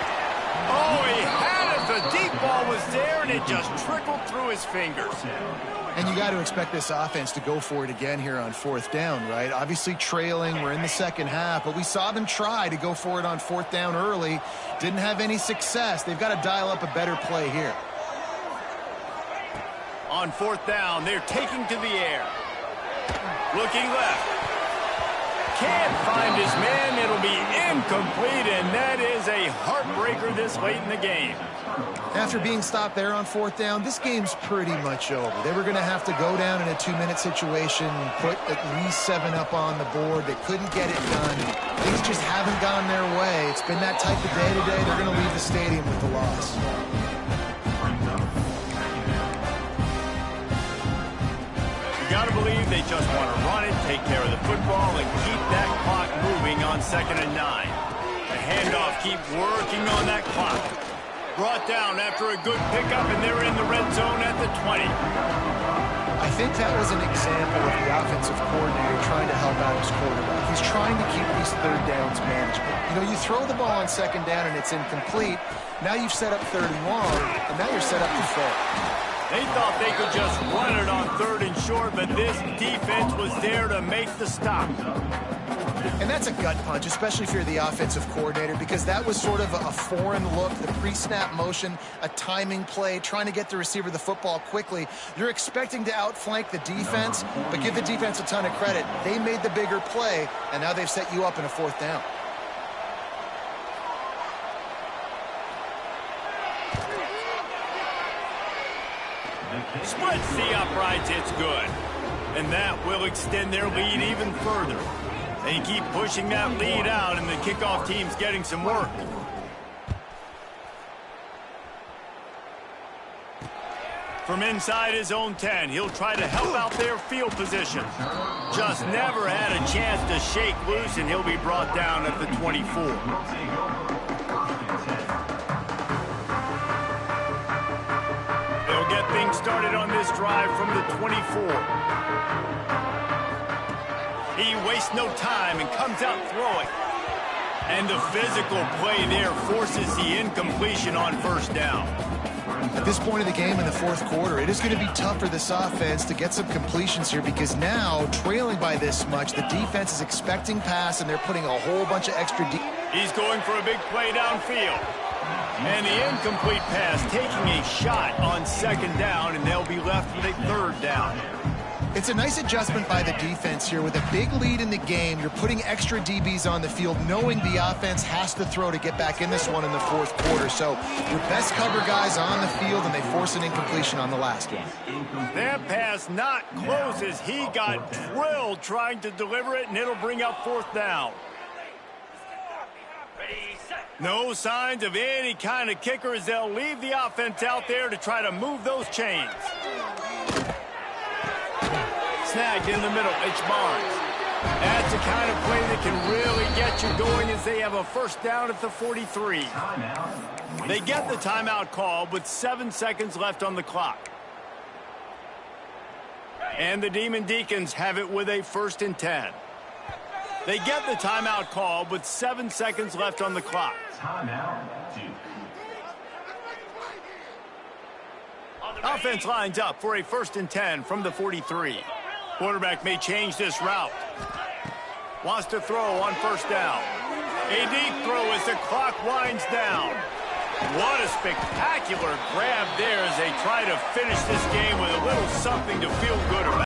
Oh, he had it. The deep ball was there, and it just trickled through his fingers. And you got to expect this offense to go for it again here on 4th down, right? Obviously trailing. We're in the second half, but we saw them try to go for it on 4th down early. Didn't have any success. They've got to dial up a better play here. On 4th down, they're taking to the air. Looking left. Can't find his man. It'll be incomplete, and that is a heartbreaker this late in the game. After being stopped there on 4th down, this game's pretty much over. They were going to have to go down in a 2-minute situation, put at least 7 up on the board. They couldn't get it done. Things just haven't gone their way. It's been that type of day today. They're going to leave the stadium with the loss. You got to believe they just want to run it, take care of the football, and keep that clock moving on 2nd and 9. The handoff, keep working on that clock. Brought down after a good pickup, and they're in the red zone at the 20. I think that was an example of the offensive coordinator trying to help out his quarterback. He's trying to keep these 3rd downs manageable. You know, you throw the ball on 2nd down and it's incomplete. Now you've set up 3rd and long, and now you're set up to fail. They thought they could just run it on 3rd and short, but this defense was there to make the stop. And that's a gut punch, especially if you're the offensive coordinator, because that was sort of a foreign look, the pre-snap motion, a timing play, trying to get the receiver the football quickly. You're expecting to outflank the defense, but give the defense a ton of credit. They made the bigger play, and now they've set you up in a 4th down. Splits the uprights, it's good. And that will extend their lead even further. They keep pushing that lead out, and the kickoff team's getting some work. From inside his own 10, he'll try to help out their field position. Just never had a chance to shake loose, and he'll be brought down at the 24. They'll get things started on this drive from the 24. He wastes no time and comes out throwing. And the physical play there forces the incompletion on 1st down. At this point of the game in the 4th quarter, it is going to be tough for this offense to get some completions here, because now, trailing by this much, the defense is expecting pass, and they're putting a whole bunch of extra... He's going for a big play downfield. And the incomplete pass taking a shot on 2nd down, and they'll be left with a 3rd down. It's a nice adjustment by the defense here. With a big lead in the game, you're putting extra DBs on the field, knowing the offense has to throw to get back in this one in the 4th quarter. So your best cover guys on the field, and they force an incompletion on the last one. That pass not close as he got drilled trying to deliver it, and it'll bring up 4th down. No signs of any kind of kicker as they'll leave the offense out there to try to move those chains. Snagged in the middle, it's Barnes. That's the kind of play that can really get you going as they have a 1st down at the 43. They get the timeout call with 7 seconds left on the clock. And the Demon Deacons have it with a 1st and 10. They get the timeout call with 7 seconds left on the clock. Offense lines up for a 1st and 10 from the 43. Quarterback may change this route. Wants to throw on 1st down. A deep throw as the clock winds down. What a spectacular grab there as they try to finish this game with a little something to feel good about.